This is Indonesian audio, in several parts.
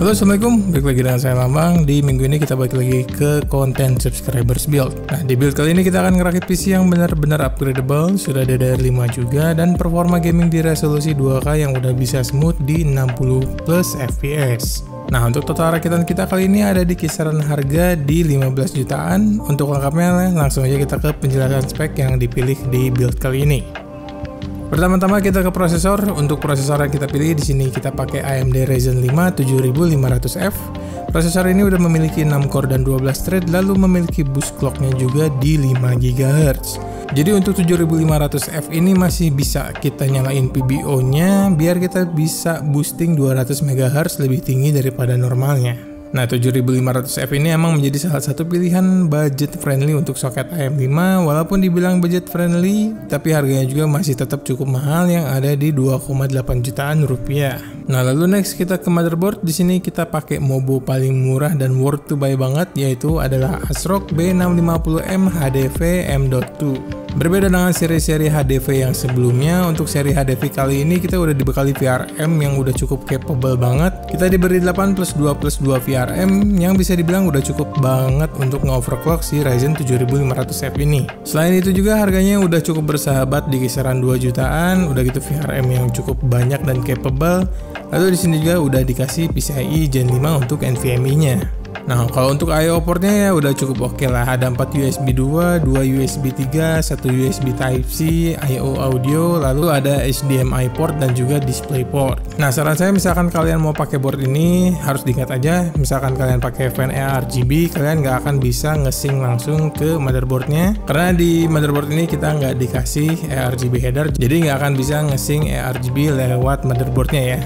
Halo, assalamualaikum, balik lagi dengan saya Lambang. Di minggu ini kita balik lagi ke konten subscribers build. Nah, di build kali ini kita akan ngerakit PC yang benar-benar upgradable, sudah DDR5 juga, dan performa gaming di resolusi 2K yang udah bisa smooth di 60 plus fps. Nah, untuk total rakitan kita kali ini ada di kisaran harga di 15 jutaan. Untuk lengkapnya langsung aja kita ke penjelasan spek yang dipilih di build kali ini. Pertama-tama kita ke prosesor. Untuk prosesor yang kita pilih di sini kita pakai AMD Ryzen 5 7500F. Prosesor ini udah memiliki 6 core dan 12 thread, lalu memiliki boost clocknya juga di 5 GHz. Jadi untuk 7500F ini masih bisa kita nyalain PBO-nya biar kita bisa boosting 200 MHz lebih tinggi daripada normalnya. Nah, 7500F ini emang menjadi salah satu pilihan budget friendly untuk soket AM5. Walaupun dibilang budget friendly, tapi harganya juga masih tetap cukup mahal yang ada di 2,8 jutaan rupiah. Nah, lalu next kita ke motherboard. Di sini kita pakai Mobo paling murah dan worth to buy banget, yaitu adalah ASRock B650M HDV M.2. Berbeda dengan seri-seri HDV yang sebelumnya, untuk seri HDV kali ini kita udah dibekali VRM yang udah cukup capable banget. Kita diberi 8+2+2 VRM yang bisa dibilang udah cukup banget untuk nge-overclock si Ryzen 7500F ini. Selain itu juga harganya udah cukup bersahabat di kisaran 2 jutaan, udah gitu VRM yang cukup banyak dan capable. Lalu di sini juga udah dikasih PCIe Gen 5 untuk NVMe-nya. Nah, kalau untuk I/O portnya ya udah cukup oke lah. Ada 4 USB 2, 2 USB 3, 1 USB Type-C, I/O audio, lalu ada HDMI port dan juga display port. Nah, saran saya misalkan kalian mau pakai board ini harus diingat aja, misalkan kalian pakai fan ARGB, kalian nggak akan bisa nge-sync langsung ke motherboardnya, karena di motherboard ini kita nggak dikasih ARGB header, jadi nggak akan bisa nge-sync ARGB lewat motherboardnya ya.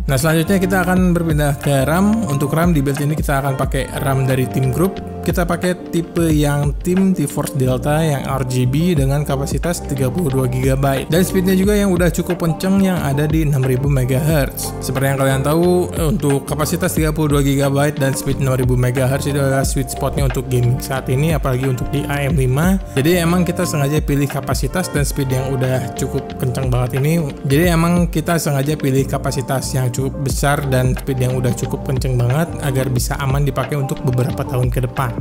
Nah, selanjutnya kita akan berpindah ke RAM. Untuk RAM di build ini kita akan pakai RAM dari Team Group. Kita pakai tipe yang Team T-Force Delta yang RGB dengan kapasitas 32 GB. Dan speednya juga yang udah cukup kenceng yang ada di 6000 MHz. Seperti yang kalian tahu, untuk kapasitas 32 GB dan speed 6000 MHz itu adalah sweet spotnya untuk gaming saat ini, apalagi untuk di AM5. Jadi emang kita sengaja pilih kapasitas dan speed yang udah cukup kenceng banget ini. Jadi emang kita sengaja pilih kapasitas yang cukup besar dan speed yang udah cukup kenceng banget agar bisa aman dipakai untuk beberapa tahun ke depan.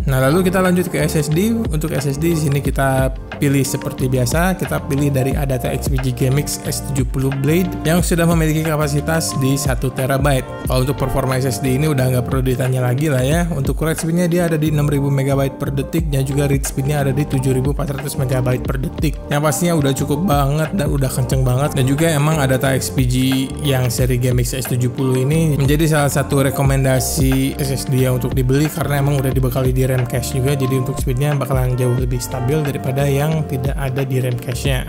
Nah, lalu kita lanjut ke SSD. Untuk SSD di sini kita pilih seperti biasa, kita pilih dari Adata XPG GMX S70 Blade yang sudah memiliki kapasitas di 1 TB. Kalau untuk performa SSD ini udah nggak perlu ditanya lagi lah ya. Untuk write speednya dia ada di 6000 MB per detik dan juga read speednya ada di 7400 MB per detik. Yang pastinya udah cukup banget dan udah kenceng banget. Dan juga emang Adata XPG yang seri GMX S70 ini menjadi salah satu rekomendasi SSD yang untuk dibeli karena emang udah dibekali di RAM cache juga, jadi untuk speednya bakalan jauh lebih stabil daripada yang tidak ada di RAM cache-nya.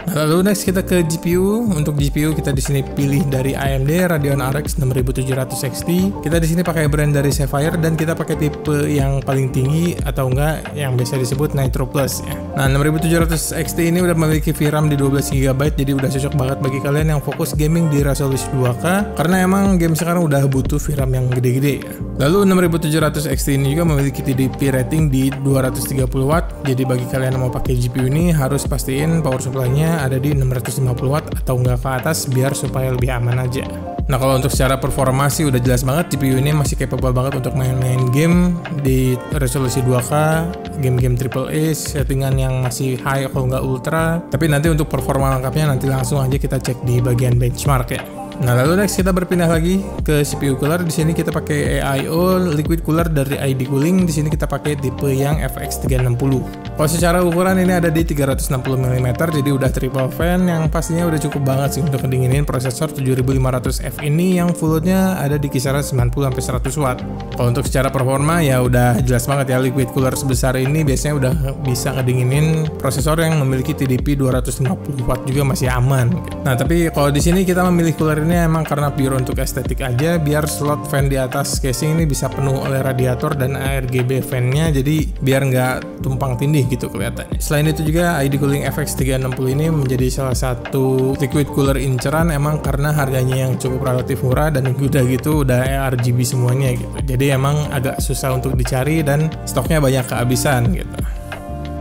Nah, lalu next kita ke GPU. Untuk GPU kita di sini pilih dari AMD Radeon RX 6700 XT. Kita di sini pakai brand dari Sapphire dan kita pakai tipe yang paling tinggi atau enggak yang biasa disebut Nitro Plus ya. Nah, 6700 XT ini udah memiliki VRAM di 12 GB, jadi udah cocok banget bagi kalian yang fokus gaming di resolusi 2K karena emang game sekarang udah butuh VRAM yang gede-gede ya. Lalu 6700 XT ini juga memiliki TDP rating di 230 Watt. Jadi bagi kalian yang mau pakai GPU ini harus pastiin power supply-nya ada di 650 Watt atau enggak ke atas biar supaya lebih aman aja. Nah, kalau untuk secara performa sih udah jelas banget GPU ini masih capable banget untuk main-main game di resolusi 2K, game-game AAA, settingan yang masih high kalau nggak ultra. Tapi nanti untuk performa lengkapnya nanti langsung aja kita cek di bagian benchmark ya. Nah, lalu next kita berpindah lagi ke CPU cooler. Di sini kita pakai AIO liquid cooler dari ID Cooling. Di sini kita pakai tipe yang FX360. Kalau secara ukuran ini ada di 360 mm, jadi udah triple fan yang pastinya udah cukup banget sih untuk ngedinginin prosesor 7500F ini yang full load-nya ada di kisaran 90-100 Watt. Kalau untuk secara performa ya udah jelas banget ya, liquid cooler sebesar ini biasanya udah bisa ngedinginin prosesor yang memiliki TDP 250 Watt juga masih aman. Nah, tapi kalau di sini kita memilih cooler ini emang karena pure untuk estetik aja, biar slot fan di atas casing ini bisa penuh oleh radiator dan ARGB fan-nya, jadi biar nggak tumpang tindih gitu kelihatannya. Selain itu juga ID Cooling FX360 ini menjadi salah satu liquid cooler inceran emang karena harganya yang cukup relatif murah dan udah gitu udah ARGB semuanya gitu. Jadi emang agak susah untuk dicari dan stoknya banyak kehabisan gitu.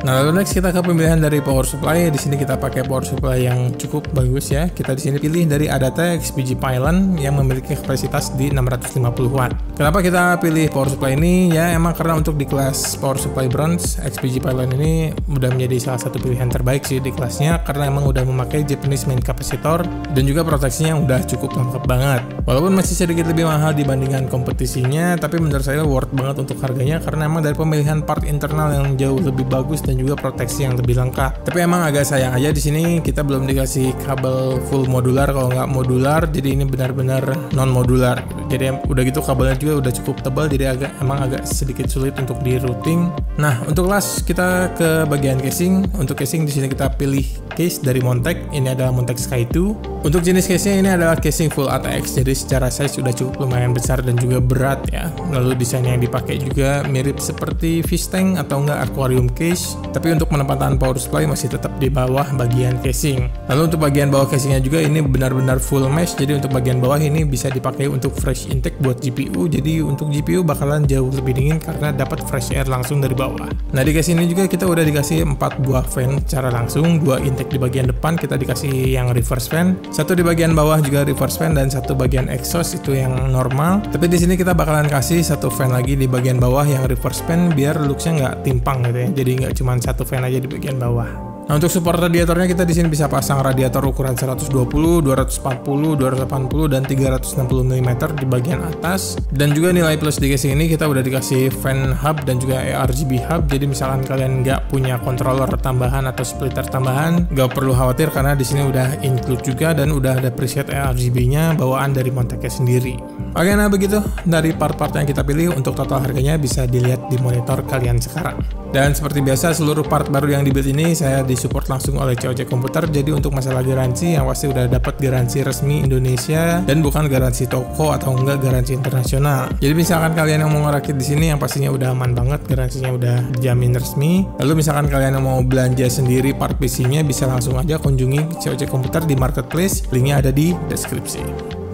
Nah, lalu next kita ke pemilihan dari power supply. Di sini kita pakai power supply yang cukup bagus ya. Kita di sini pilih dari Adata XPG Pylon yang memiliki kapasitas di 650 watt. Kenapa kita pilih power supply ini? Ya emang karena untuk di kelas power supply bronze, XPG Pylon ini udah menjadi salah satu pilihan terbaik sih di kelasnya, karena emang udah memakai Japanese main capacitor dan juga proteksinya yang udah cukup lengkap banget. Walaupun masih sedikit lebih mahal dibandingkan kompetisinya, tapi menurut saya worth banget untuk harganya, karena emang dari pemilihan part internal yang jauh lebih bagus dan juga proteksi yang lebih lengkap. Tapi emang agak sayang aja di sini kita belum dikasih kabel full modular. Kalau nggak modular, jadi ini benar-benar non modular. Jadi udah gitu kabelnya juga udah cukup tebal, jadi emang agak sedikit sulit untuk di routing. Nah, untuk las kita ke bagian casing. Untuk casing di sini kita pilih case dari Montech. Ini adalah Montech Sky 2. Untuk jenis case-nya ini adalah casing full ATX, jadi secara size sudah cukup lumayan besar dan juga berat ya. Lalu desain yang dipakai juga mirip seperti fish tank atau enggak aquarium case, tapi untuk penempatan power supply masih tetap di bawah bagian casing. Lalu untuk bagian bawah casingnya juga ini benar-benar full mesh, jadi untuk bagian bawah ini bisa dipakai untuk fresh intake buat GPU. Jadi untuk GPU bakalan jauh lebih dingin karena dapat fresh air langsung dari bawah. Nah, di casing ini juga kita udah dikasih 4 buah fan secara langsung, 2 intake di bagian depan kita dikasih yang reverse fan, 1 di bagian bawah juga reverse fan, dan 1 bagian exhaust itu yang normal. Tapi di sini kita bakalan kasih 1 fan lagi di bagian bawah yang reverse fan biar looksnya nggak timpang gitu ya. Jadi nggak cuma 1 fan aja di bagian bawah. Nah, untuk support radiatornya kita di sini bisa pasang radiator ukuran 120, 240, 280 dan 360 mm di bagian atas. Dan juga nilai plus di casing ini kita udah dikasih fan hub dan juga ARGB hub. Jadi misalkan kalian nggak punya controller tambahan atau splitter tambahan, nggak perlu khawatir karena di sini udah include juga dan udah ada preset ARGB-nya bawaan dari Montech sendiri. Oke, nah begitu dari part-part yang kita pilih. Untuk total harganya bisa dilihat di monitor kalian sekarang. Dan seperti biasa seluruh part baru yang dibuild ini saya disupport langsung oleh COC Komputer. Jadi untuk masalah garansi yang pasti udah dapat garansi resmi Indonesia dan bukan garansi toko atau enggak garansi internasional. Jadi misalkan kalian yang mau ngerakit di sini yang pastinya udah aman banget, garansinya udah dijamin resmi. Lalu misalkan kalian yang mau belanja sendiri part PC-nya bisa langsung aja kunjungi COC Komputer di marketplace, linknya ada di deskripsi.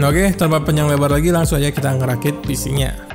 Nah, oke, tanpa panjang lebar lagi langsung aja kita ngerakit PC-nya.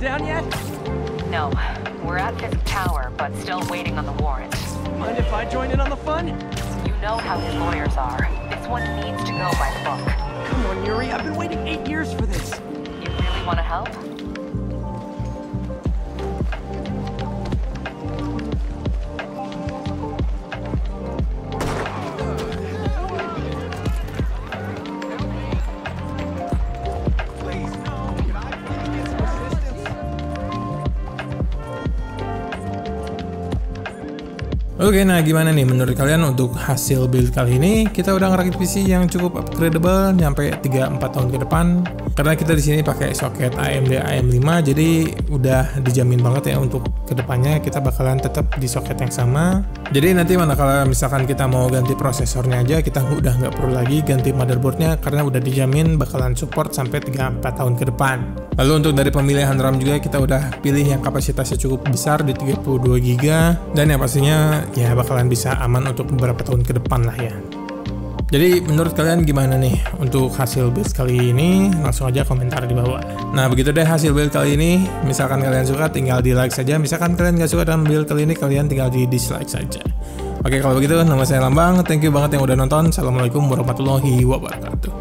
down yet? No, we're at Fisk Tower, but still waiting on the warrant. Mind if I join in on the fun? You know how his lawyers are. This one needs to go by the book. Come on, Yuri, I've been waiting 8 years for this. You really want to help? Oke, nah gimana nih menurut kalian untuk hasil build kali ini? Kita udah ngerakit PC yang cukup upgradable nyampe 3-4 tahun ke depan. Karena kita di sini pakai soket AMD AM5, jadi udah dijamin banget ya untuk kedepannya kita bakalan tetap di soket yang sama. Jadi nanti manakala misalkan kita mau ganti prosesornya aja, kita udah nggak perlu lagi ganti motherboardnya karena udah dijamin bakalan support sampai 3-4 tahun ke depan. Lalu untuk dari pemilihan RAM juga kita udah pilih yang kapasitasnya cukup besar di 32 GB dan yang pastinya ya bakalan bisa aman untuk beberapa tahun ke depan lah ya. Jadi menurut kalian gimana nih untuk hasil build kali ini? Langsung aja komentar di bawah. Nah begitu deh hasil build kali ini. Misalkan kalian suka tinggal di like saja. Misalkan kalian gak suka dengan build kali ini, kalian tinggal di dislike saja. Oke, kalau begitu nama saya Lambang. Thank you banget yang udah nonton. Assalamualaikum warahmatullahi wabarakatuh.